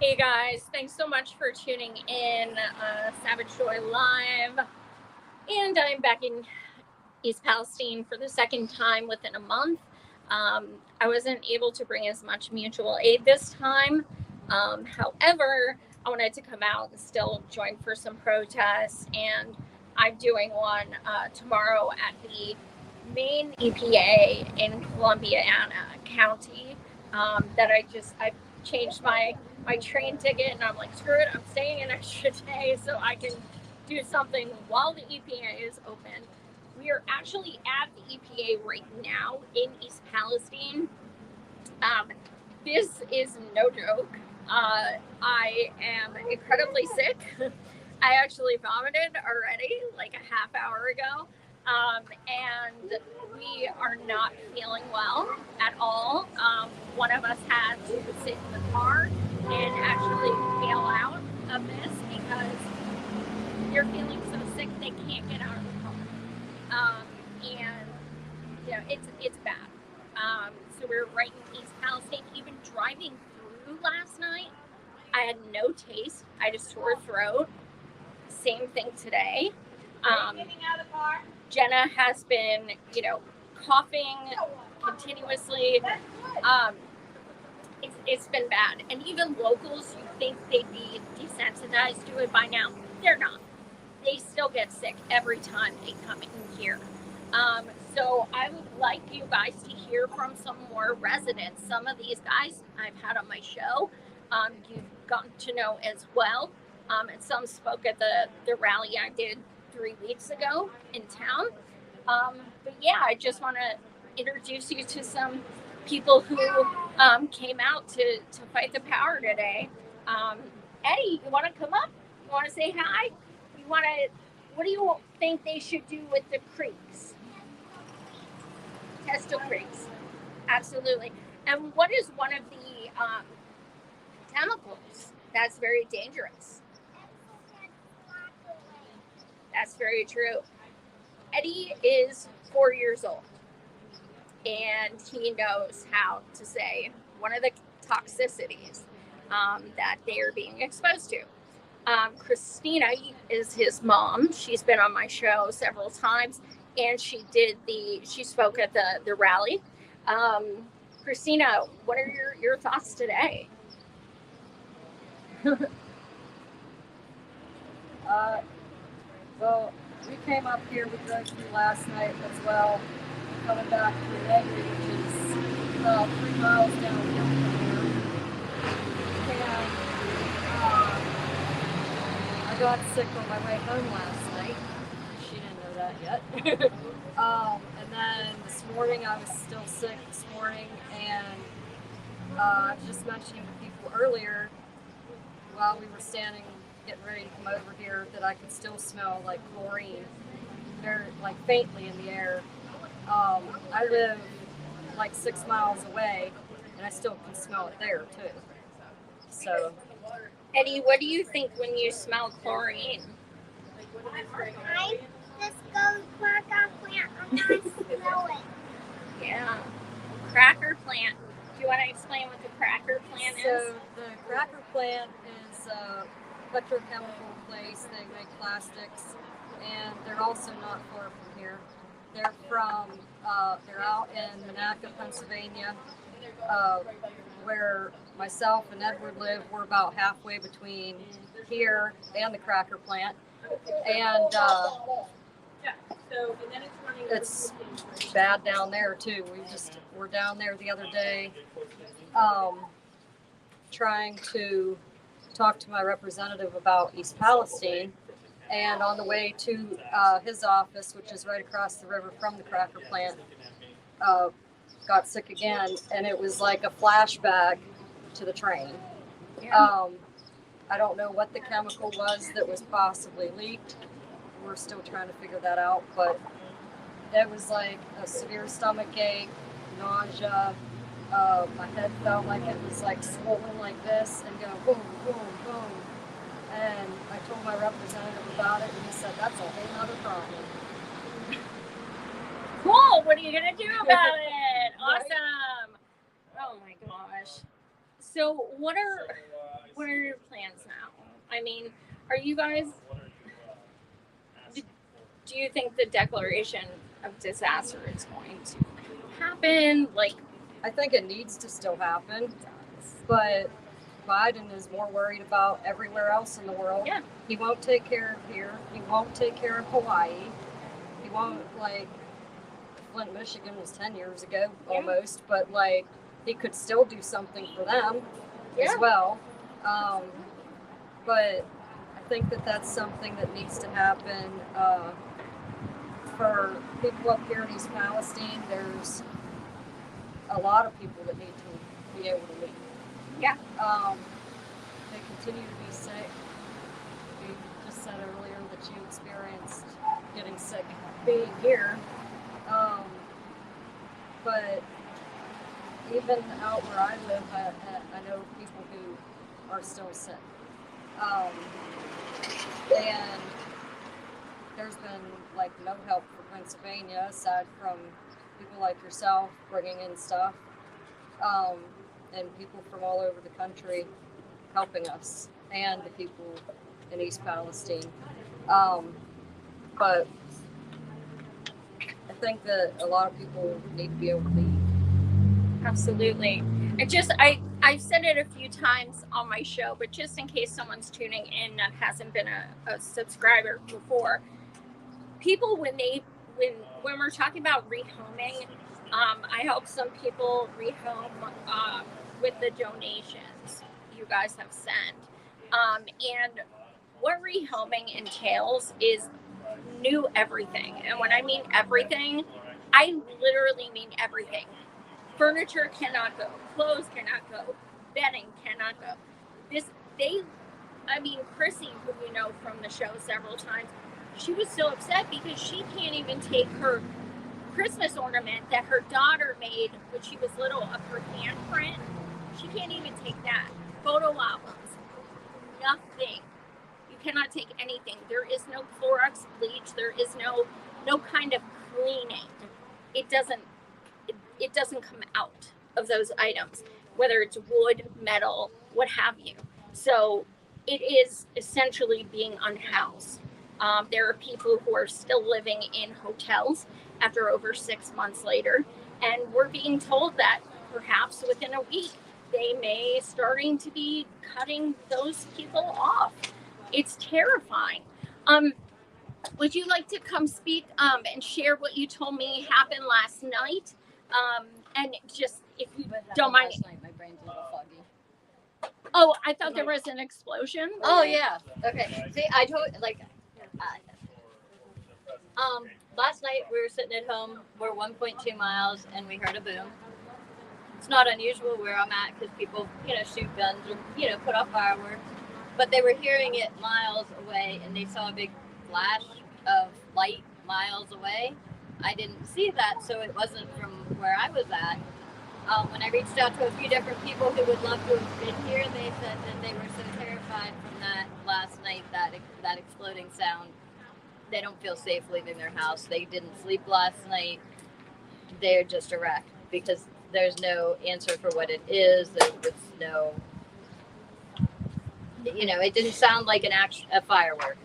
Hey guys, thanks so much for tuning in, Savage Joy Live. And I'm back in East Palestine for the second time within a month. I wasn't able to bring as much mutual aid this time. However, I wanted to come out and still join for some protests, and I'm doing one tomorrow at the main EPA in Columbiana County. I've changed my train ticket, and I'm like, screw it, I'm staying an extra day so I can do something while the EPA is open. We are actually at the EPA right now in East Palestine. Um, this is no joke. I am incredibly sick. I actually vomited already like a half hour ago. And we are not feeling well at all. One of us had to sit in the car and actually bail out of this because they're feeling so sick they can't get out of the car. And it's bad. So we're right in East Palestine. Even driving through last night, I had no taste. I just sore throat. Same thing today. Jenna has been, coughing continuously. It's been bad. And even locals, you think they'd be desensitized to it by now. They're not. They still get sick every time they come in here. So I would like you guys to hear from some more residents. Some of these guys I've had on my show, you've gotten to know as well. And some spoke at the rally I did 3 weeks ago in town. But yeah, I just want to introduce you to some people who came out to fight the power today. Eddie, you want to come up? You want to say hi? You want to? What do you think they should do with the creeks? Test the creeks. Absolutely. And what is one of the chemicals that's very dangerous? That's very true. Eddie is 4 years old, and he knows how to say one of the toxicities that they are being exposed to. Christina is his mom. She's been on my show several times, and she spoke at the rally. Christina, what are your thoughts today? Well, we came up here, we drove through last night as well, coming back through Negri, which is about 3 miles downhill from here. And I got sick on my way home last night. She didn't know that yet. And then this morning I was still sick this morning, and I was just mentioning to people earlier while we were standing getting ready to come over here that I could still smell like chlorine, very like faintly in the air. I live like 6 miles away, and I still can smell it there too. So, Eddie, what do you think when you smell chlorine? I just go cracker plant and I smell it. Yeah, cracker plant. Do you want to explain what the cracker plant is? So the cracker plant is a petrochemical place. They make plastics, and they're also not far from here. They're they're out in Monaca, Pennsylvania, where myself and Edward live. We're about halfway between here and the cracker plant, and it's bad down there too. We're down there the other day, trying to talk to my representative about East Palestine, and on the way to his office, which is right across the river from the cracker plant, got sick again, and it was like a flashback to the train. Yeah. I don't know what the chemical was that was possibly leaked. We're still trying to figure that out, but it was like a severe stomach ache, nausea. My head felt like it was like swollen like this and go boom, boom, boom. And I told my representative about it, and he said, that's a whole other problem. Cool. What are you going to do about it? Awesome. Oh my gosh. So what are I mean, are you guys, do you think the declaration of disaster is going to happen? Like, I think it needs to still happen, but Biden is more worried about everywhere else in the world. Yeah. He won't take care of here. He won't take care of Hawaii. He won't, like, Flint, Michigan was 10 years ago almost, but like he could still do something for them as well. But I think that that's something that needs to happen for people up here in East Palestine. There's a lot of people that need to be able to leave. Yeah. They continue to be sick. You just said earlier that you experienced getting sick being here. But even out where I live, I know people who are still sick. And there's been like no help for Pennsylvania aside from people like yourself bringing in stuff, and people from all over the country helping us and the people in East Palestine. But I think that a lot of people need to be able to leave. Absolutely. I've said it a few times on my show, but just in case someone's tuning in that hasn't been a subscriber before, people when we're talking about rehoming, I help some people rehome with the donations you guys have sent. And what rehoming entails is new everything. And when I mean everything, I literally mean everything. Furniture cannot go, clothes cannot go, bedding cannot go. Chrissy, who we know from the show several times, she was so upset because she can't even take her Christmas ornament that her daughter made when she was little of her handprint. She can't even take that. Photo albums, nothing. You cannot take anything. There is no Clorox bleach. There is no kind of cleaning. It doesn't come out of those items, whether it's wood, metal, what have you. So it is essentially being unhoused. There are people who are still living in hotels after over 6 months later, and we're being told that perhaps within a week they may starting to be cutting those people off. It's terrifying. Would you like to come speak and share what you told me happened last night? And just, if you don't mind. Last night, my brain's a little foggy. Oh, I thought there was an explosion. Oh yeah. Okay. See, I told last night we were sitting at home. We're 1.2 miles, and we heard a boom. It's not unusual where I'm at because people, shoot guns or put off fireworks. But they were hearing it miles away, and they saw a big flash of light miles away. I didn't see that, so it wasn't from where I was at. When I reached out to a few different people who would love to have been here, they said that they were so terrified from that last night, that exploding sound, they don't feel safe leaving their house. They didn't sleep last night. They're just a wreck because there's no answer for what it is. There's no, it didn't sound like a firework.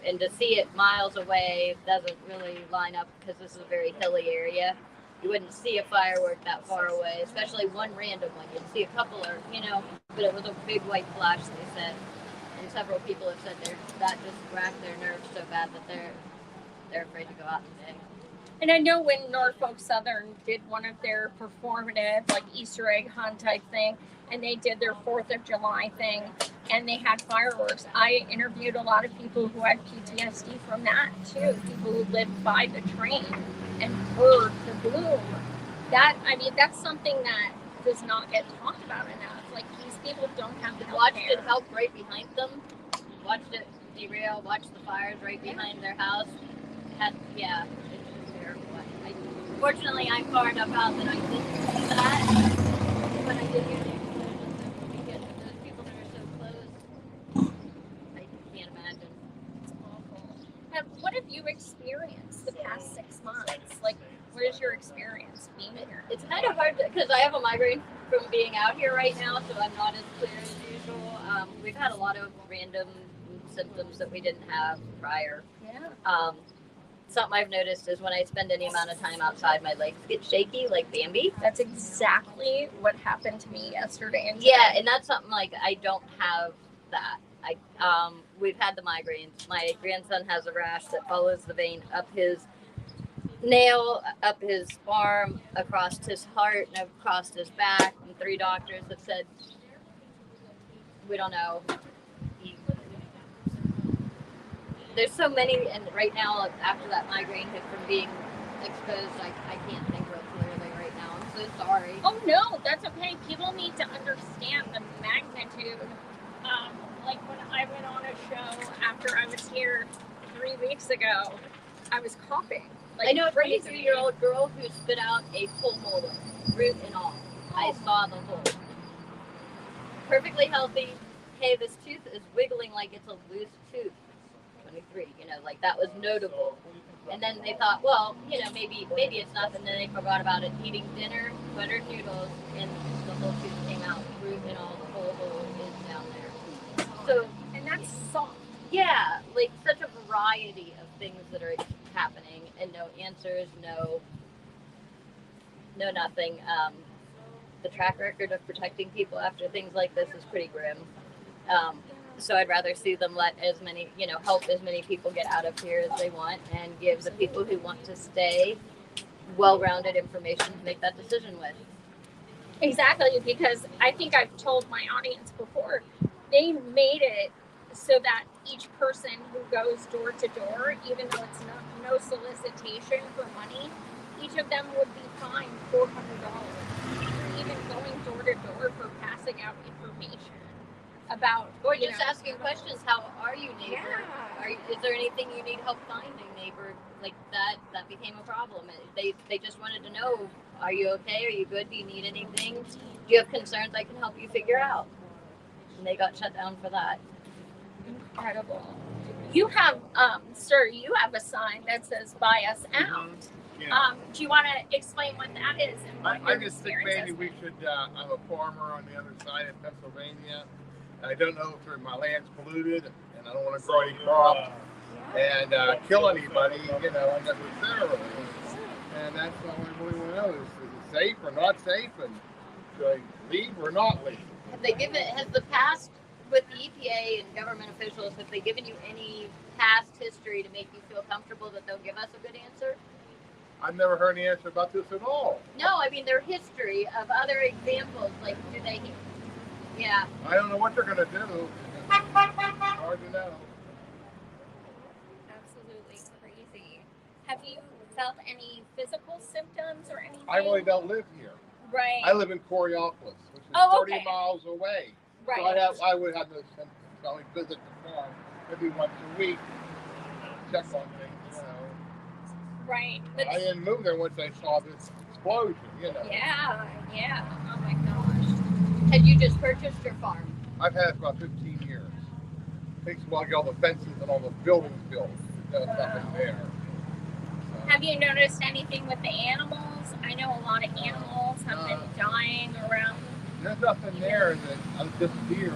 And to see it miles away doesn't really line up because this is a very hilly area. You wouldn't see a firework that far away, especially one random one. You'd see a couple but it was a big white flash, they said. And several people have said that just racked their nerves so bad that they're afraid to go out today. And I know when Norfolk Southern did one of their performative, like Easter egg hunt type thing, and they did their 4th of July thing, and they had fireworks. I interviewed a lot of people who had PTSD from that too. People who lived by the train and heard the boom. That's something that does not get talked about enough. Like, these people don't have the watched it help right behind them. Watched it derail. Watched the fires right behind their house. It's terrible. Fortunately, I'm far enough out that I didn't see that, but I did hear the explosions because those people that are so close. I can't imagine. It's awful. What have you experienced the past 6 months? Like, what is your experience being here? It's kind of hard because I have a migraine from being out here right now, so I'm not as clear as usual. we've had a lot of random symptoms that we didn't have prior. Yeah. Something I've noticed is when I spend any amount of time outside, my legs get shaky, like Bambi. That's exactly what happened to me yesterday and today. Yeah, and that's something like I don't have that. We've had the migraines. My grandson has a rash that follows the vein up his nail, up his arm, across his heart, and across his back. And 3 doctors have said, we don't know. There's so many, and right now, after that migraine hit from being exposed, I can't think real clearly right now. I'm so sorry. Oh no, that's okay. People need to understand the magnitude. Like when I went on a show after I was here 3 weeks ago, I was coughing. Like, I know a crazy. 23-year-old girl who spit out a full molar, root and all. I saw the whole. Perfectly healthy. Hey, this tooth is wiggling like it's a loose tooth. 23, like that was notable. And then they thought, well, maybe it's nothing. Then they forgot about it. Eating dinner, buttered noodles, and the whole tooth came out, root and all. The whole hole is down there. So, And that's soft. yeah, like such a variety of things that are happening, and no answers, no nothing. The track record of protecting people after things like this is pretty grim. So I'd rather see them let as many, help as many people get out of here as they want, and give the people who want to stay well-rounded information to make that decision with. Exactly, because I think I've told my audience before, they made it so that each person who goes door to door, even though it's no solicitation for money, each of them would be fined $400 for even going door to door for passing out information about, or just asking questions. How are you, neighbor? Yeah. Is there anything you need help finding, neighbor? Like that became a problem. They just wanted to know, are you okay? Are you good? Do you need anything? Do you have concerns I can help you figure out? And they got shut down for that. Incredible. You have, sir, you have a sign that says "Buy us out." Mm-hmm. Yeah. Do you want to explain what that is? And what I just think maybe we should. I'm a farmer on the other side of Pennsylvania. I don't know if my land's polluted, and I don't want to grow any crops and kill anybody. I guess it's federal, and that's all I really want to know: is it safe or not safe, and should I leave or not leave? Has the past with the EPA and government officials, have they given you any past history to make you feel comfortable that they'll give us a good answer? I've never heard any answer about this at all. No, I mean their history of other examples. Like, do they? Yeah. I don't know what they're going to do. It's hard to know. Absolutely crazy. Have you felt any physical symptoms or anything? I really don't live here. Right. I live in Coraopolis, which is 30 miles away. Right. So I would have no symptoms. I only visit the farm maybe once a week, check on things, Right. But I didn't move there once I saw this explosion, Yeah. Oh my gosh. Had you just purchased your farm? I've had it for about 15 years. It takes a while to get all the fences and all the buildings built. There's nothing there. So. Have you noticed anything with the animals? I know a lot of animals have been dying around. There's nothing there that just deer.